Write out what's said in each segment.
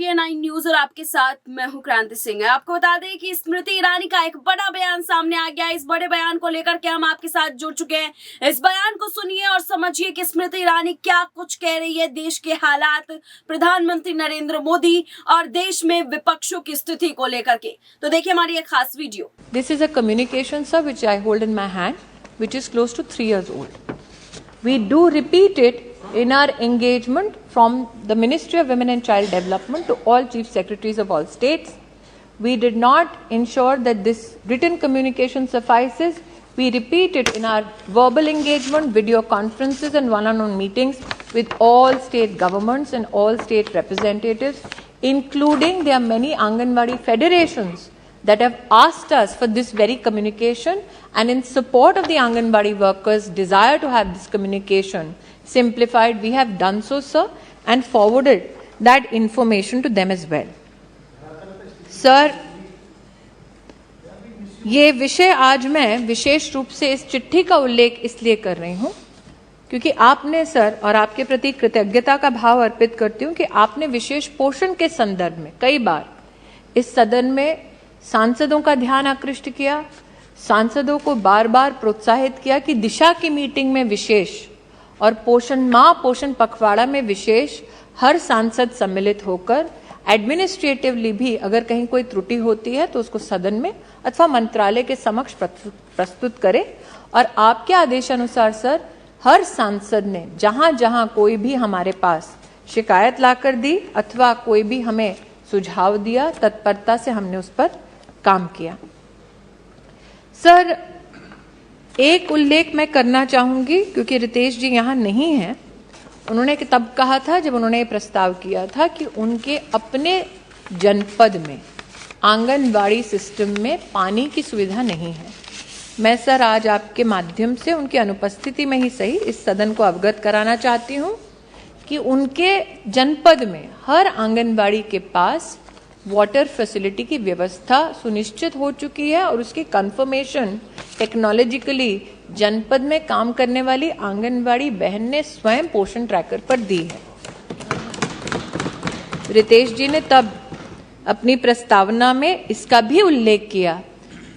India 9 news और आपके साथ मैं हूं क्रांति सिंह। आपको बता दें कि स्मृति ईरानी का एक बड़ा बयान सामने आ गया है। इस बड़े बयान को लेकर के हम आपके साथ जुड़ चुके हैं। इस बयान को सुनिए और समझिए कि स्मृति ईरानी क्या कुछ कह रही है। देश के हालात, प्रधानमंत्री नरेंद्र मोदी और देश में विपक्षों की स्थिति को लेकर के। तो देखिए हमारी एक खास video. This is a communication, sir, which I hold in my hand, which is close to 3 years old. We do repeat it in our engagement from the Ministry of Women and Child Development to all chief secretaries of all states. We did not ensure that this written communication suffices. We repeat it in our verbal engagement, video conferences and one-on-one meetings with all state governments and all state representatives, including there are many Anganwadi federations that have asked us for this very communication, and in support of the Anganwadi workers' desire to have this communication simplified, we have done so, sir, and forwarded that information to them as well. Sir, ये विषय आज मैं विशेष रूप से इस चिट्ठी का उल्लेख इसलिए कर रही हूं क्योंकि आपने, सर, और आपके प्रति कृतज्ञता का भाव अर्पित करती हूं कि आपने विशेष पोषण के संदर्भ में कई बार इस सदन में सांसदों का ध्यान आकृष्ट किया, सांसदों को बार बार प्रोत्साहित किया कि दिशा की मीटिंग में विशेष और पोषण माह, पोषण पखवाड़ा में विशेष हर सांसद सम्मिलित होकर एडमिनिस्ट्रेटिवली भी अगर कहीं कोई त्रुटि होती है तो उसको सदन में अथवा मंत्रालय के समक्ष प्रस्तुत करे। और आपके आदेशानुसार सर, हर सांसद ने जहां जहां कोई भी हमारे पास शिकायत लाकर दी अथवा कोई भी हमें सुझाव दिया, तत्परता से हमने उस पर काम किया। सर, एक उल्लेख मैं करना चाहूंगी क्योंकि रितेश जी यहां नहीं हैं। उन्होंने तब कहा था जब उन्होंने प्रस्ताव किया था कि उनके अपने जनपद में आंगनबाड़ी सिस्टम में पानी की सुविधा नहीं है। मैं सर आज आपके माध्यम से उनकी अनुपस्थिति में ही सही इस सदन को अवगत कराना चाहती हूं कि उनके जनपद में हर आंगनबाड़ी के पास वाटर फैसिलिटी की व्यवस्था सुनिश्चित हो चुकी है और उसकी कंफर्मेशन टेक्नोलॉजिकली जनपद में काम करने वाली आंगनबाड़ी बहन ने स्वयं पोषण ट्रैकर पर दी है। रितेश जी ने तब अपनी प्रस्तावना में इसका भी उल्लेख किया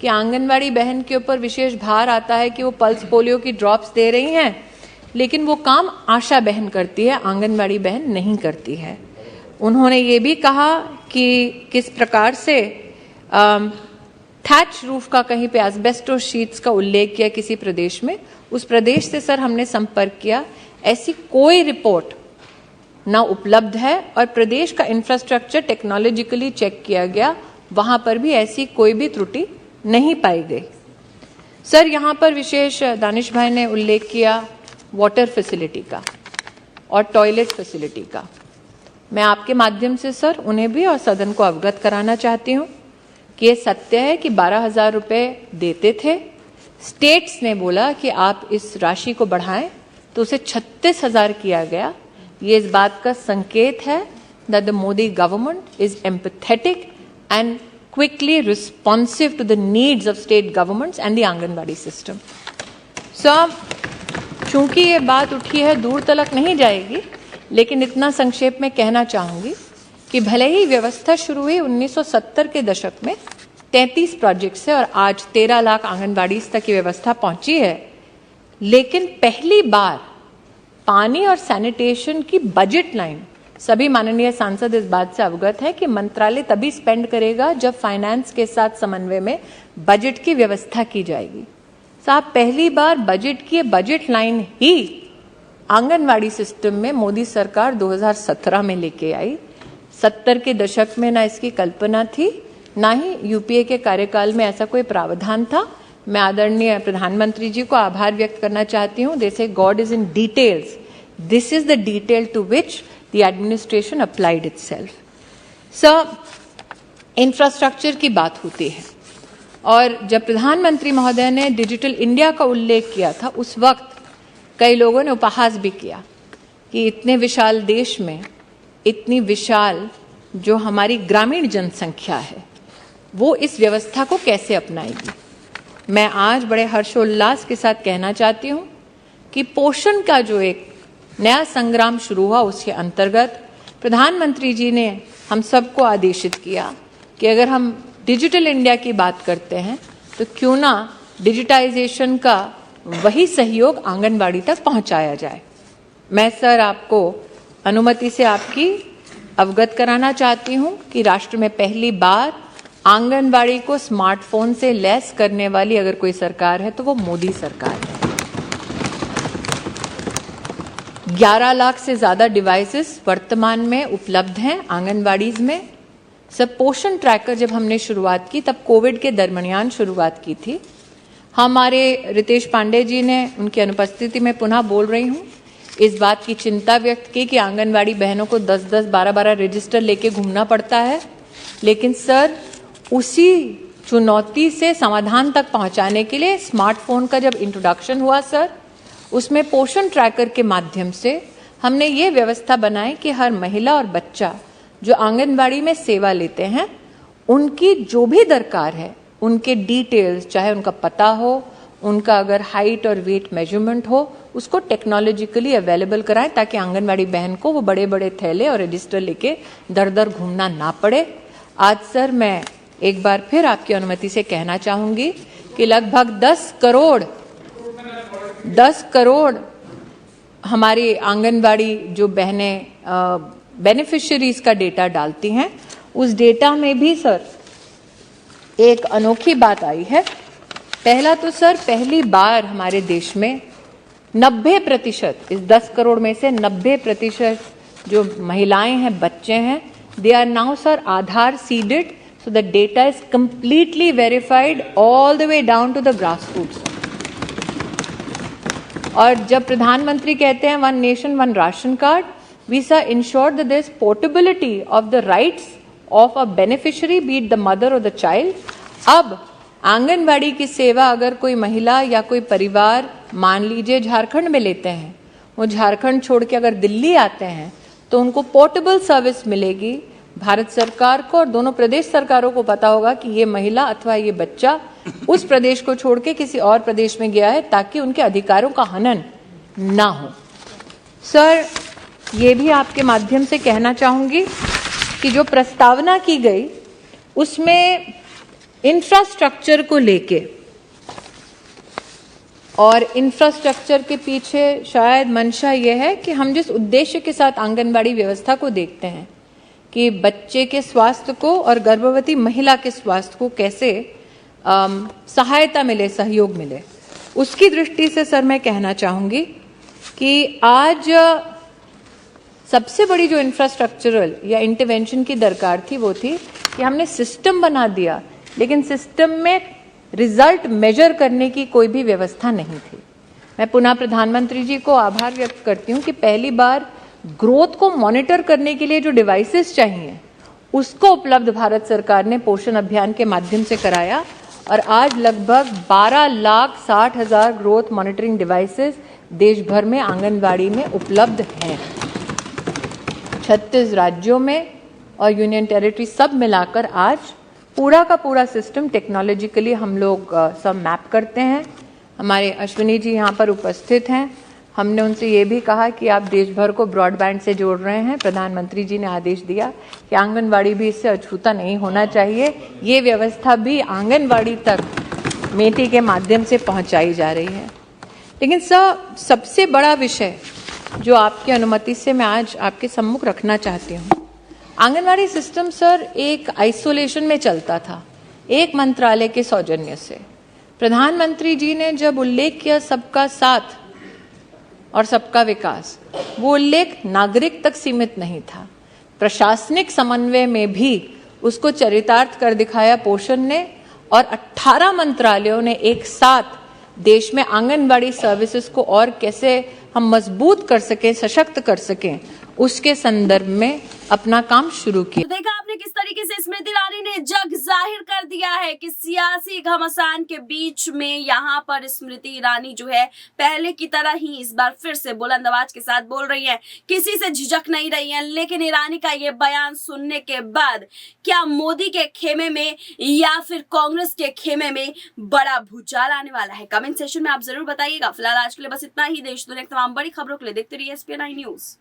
कि आंगनबाड़ी बहन के ऊपर विशेष भार आता है कि वो पल्स पोलियो की ड्रॉप्स दे रही हैं, लेकिन वो काम आशा बहन करती है, आंगनबाड़ी बहन नहीं करती है। उन्होंने ये भी कहा कि किस प्रकार से थैच रूफ का कहीं पे एस्बेस्टोस शीट्स का उल्लेख किया किसी प्रदेश में, उस प्रदेश से सर हमने संपर्क किया, ऐसी कोई रिपोर्ट ना उपलब्ध है और प्रदेश का इंफ्रास्ट्रक्चर टेक्नोलॉजिकली चेक किया गया, वहां पर भी ऐसी कोई भी त्रुटि नहीं पाई गई। सर, यहां पर विशेष दानिश भाई ने उल्लेख किया वाटर फैसिलिटी का और टॉयलेट फैसिलिटी का। मैं आपके माध्यम से सर उन्हें भी और सदन को अवगत कराना चाहती हूं कि ये सत्य है कि 12,000 रुपए देते थे, स्टेट्स ने बोला कि आप इस राशि को बढ़ाएं तो उसे 36,000 किया गया। ये इस बात का संकेत है that the Modi government is empathetic and quickly responsive to the needs of state governments and the Anganwadi system. So, चूंकि ये बात उठी है दूर तलक नहीं जाएगी, लेकिन इतना संक्षेप में कहना चाहूंगी कि भले ही व्यवस्था शुरू हुई 1970 के दशक में 33 प्रोजेक्ट से और आज 13 लाख आंगनबाड़ी तक की व्यवस्था पहुंची है, लेकिन पहली बार पानी और सैनिटेशन की बजट लाइन, सभी माननीय सांसद इस बात से अवगत है कि मंत्रालय तभी स्पेंड करेगा जब फाइनेंस के साथ समन्वय में बजट की व्यवस्था की जाएगी। साहब, पहली बार बजट की बजट लाइन ही आंगनवाड़ी सिस्टम में मोदी सरकार 2017 में लेके आई। 70 के दशक में ना इसकी कल्पना थी, ना ही यूपीए के कार्यकाल में ऐसा कोई प्रावधान था। मैं आदरणीय प्रधानमंत्री जी को आभार व्यक्त करना चाहती हूँ। They say god is in details, this is the detail to which the administration applied itself. Sir, infrastructure की बात होती है और जब प्रधानमंत्री महोदय ने डिजिटल इंडिया का उल्लेख किया था, उस वक्त कई लोगों ने उपहास भी किया कि इतने विशाल देश में इतनी विशाल जो हमारी ग्रामीण जनसंख्या है वो इस व्यवस्था को कैसे अपनाएगी। मैं आज बड़े हर्षोल्लास के साथ कहना चाहती हूं कि पोषण का जो एक नया संग्राम शुरू हुआ उसके अंतर्गत प्रधानमंत्री जी ने हम सबको आदेशित किया कि अगर हम डिजिटल इंडिया की बात करते हैं तो क्यों ना डिजिटाइजेशन का वही सहयोग आंगनबाड़ी तक पहुंचाया जाए। मैं सर आपको अनुमति से आपकी अवगत कराना चाहती हूं कि राष्ट्र में पहली बार आंगनबाड़ी को स्मार्टफोन से लैस करने वाली अगर कोई सरकार है तो वो मोदी सरकार है। 11 लाख से ज्यादा डिवाइसेस वर्तमान में उपलब्ध हैं आंगनबाड़ीज में। सब पोषण ट्रैकर जब हमने शुरुआत की तब कोविड के दरमियान शुरुआत की थी। हमारे रितेश पांडे जी ने उनकी अनुपस्थिति में पुनः बोल रही हूं, इस बात की चिंता व्यक्त की कि आंगनबाड़ी बहनों को 10-10, 12-12 रजिस्टर लेके घूमना पड़ता है। लेकिन सर उसी चुनौती से समाधान तक पहुंचाने के लिए स्मार्टफोन का जब इंट्रोडक्शन हुआ सर, उसमें पोषण ट्रैकर के माध्यम से हमने ये व्यवस्था बनाई कि हर महिला और बच्चा जो आंगनबाड़ी में सेवा लेते हैं उनकी जो भी दरकार है, उनके डिटेल्स, चाहे उनका पता हो, उनका अगर हाइट और वेट मेजरमेंट हो, उसको टेक्नोलॉजिकली अवेलेबल कराएं ताकि आंगनबाड़ी बहन को वो बड़े बड़े थैले और रजिस्टर लेके दर दर घूमना ना पड़े। आज सर मैं एक बार फिर आपकी अनुमति से कहना चाहूंगी कि लगभग 10 करोड़ हमारी आंगनबाड़ी जो बहनें बेनिफिशियरीज का डेटा डालती हैं, उस डेटा में भी सर एक अनोखी बात आई है। पहला तो सर पहली बार हमारे देश में 90%, इस 10 करोड़ में से 90% जो महिलाएं हैं, बच्चे हैं, they are now sir Aadhaar seeded, so the data is completely verified all the way down to the grassroots। और जब प्रधानमंत्री कहते हैं one nation one ration card, we shall ensure that there is portability of the rights of a beneficiary, be it the mother or the child। अब आंगनबाड़ी की सेवा अगर कोई महिला या कोई परिवार मान लीजिए झारखंड में लेते हैं, वो झारखंड छोड़ के अगर दिल्ली आते हैं तो उनको पोर्टेबल सर्विस मिलेगी। भारत सरकार को और दोनों प्रदेश सरकारों को पता होगा कि ये महिला अथवा ये बच्चा उस प्रदेश को छोड़ के किसी और प्रदेश में गया है ताकि उनके अधिकारों का हनन ना हो। सर ये भी आपके माध्यम से कहना चाहूंगी कि जो प्रस्तावना की गई उसमें इंफ्रास्ट्रक्चर को लेके, और इंफ्रास्ट्रक्चर के पीछे शायद मंशा यह है कि हम जिस उद्देश्य के साथ आंगनबाड़ी व्यवस्था को देखते हैं कि बच्चे के स्वास्थ्य को और गर्भवती महिला के स्वास्थ्य को कैसे सहायता मिले, सहयोग मिले, उसकी दृष्टि से सर मैं कहना चाहूंगी कि आज सबसे बड़ी जो इंफ्रास्ट्रक्चरल या इंटरवेंशन की दरकार थी वो थी कि हमने सिस्टम बना दिया, लेकिन सिस्टम में रिजल्ट मेजर करने की कोई भी व्यवस्था नहीं थी। मैं पुनः प्रधानमंत्री जी को आभार व्यक्त करती हूं कि पहली बार ग्रोथ को मॉनिटर करने के लिए जो डिवाइसेस चाहिए उसको उपलब्ध भारत सरकार ने पोषण अभियान के माध्यम से कराया, और आज लगभग 12,60,000 ग्रोथ मॉनिटरिंग डिवाइसेस देश भर में आंगनबाड़ी में उपलब्ध हैं। 36 राज्यों में और यूनियन टेरिटरी सब मिलाकर आज पूरा का पूरा सिस्टम टेक्नोलॉजिकली हम लोग सब मैप करते हैं। हमारे अश्विनी जी यहाँ पर उपस्थित हैं। हमने उनसे ये भी कहा कि आप देश भर को ब्रॉडबैंड से जोड़ रहे हैं। प्रधानमंत्री जी ने आदेश दिया कि आंगनबाड़ी भी इससे अछूता नहीं होना चाहिए। ये व्यवस्था भी आंगनबाड़ी तक मेटी के माध्यम से पहुंचाई जा रही है। लेकिन सबसे बड़ा विषय जो आपकी अनुमति से मैं आज आपके सम्मुख रखना चाहती हूँ, आंगनबाड़ी सिस्टम सर एक आइसोलेशन में चलता था, एक मंत्रालय के सौजन्य से। प्रधानमंत्री जी ने जब उल्लेख किया सबका साथ और सबका विकास, वो उल्लेख नागरिक तक सीमित नहीं था, प्रशासनिक समन्वय में भी उसको चरितार्थ कर दिखाया पोषण ने, और 18 मंत्रालयों ने एक साथ देश में आंगनबाड़ी सर्विसेज को और कैसे हम मजबूत कर सकें, सशक्त कर सकें, उसके संदर्भ में अपना काम शुरू किया। तो देखा आपने किस तरीके से स्मृति ईरानी ने जग जाहिर कर दिया है कि सियासी घमासान के बीच में यहाँ पर स्मृति ईरानी जो है पहले की तरह ही इस बार फिर से बुलंद आवाज के साथ बोल रही हैं, किसी से झिझक नहीं रही हैं। लेकिन ईरानी का ये बयान सुनने के बाद क्या मोदी के खेमे में या फिर कांग्रेस के खेमे में बड़ा भूचाल आने वाला है? कमेंट सेक्शन में आप जरूर बताइएगा। फिलहाल आज के लिए बस इतना ही। देश दुनिया की तमाम बड़ी खबरों के लिए देखते रहिए SPN9 न्यूज।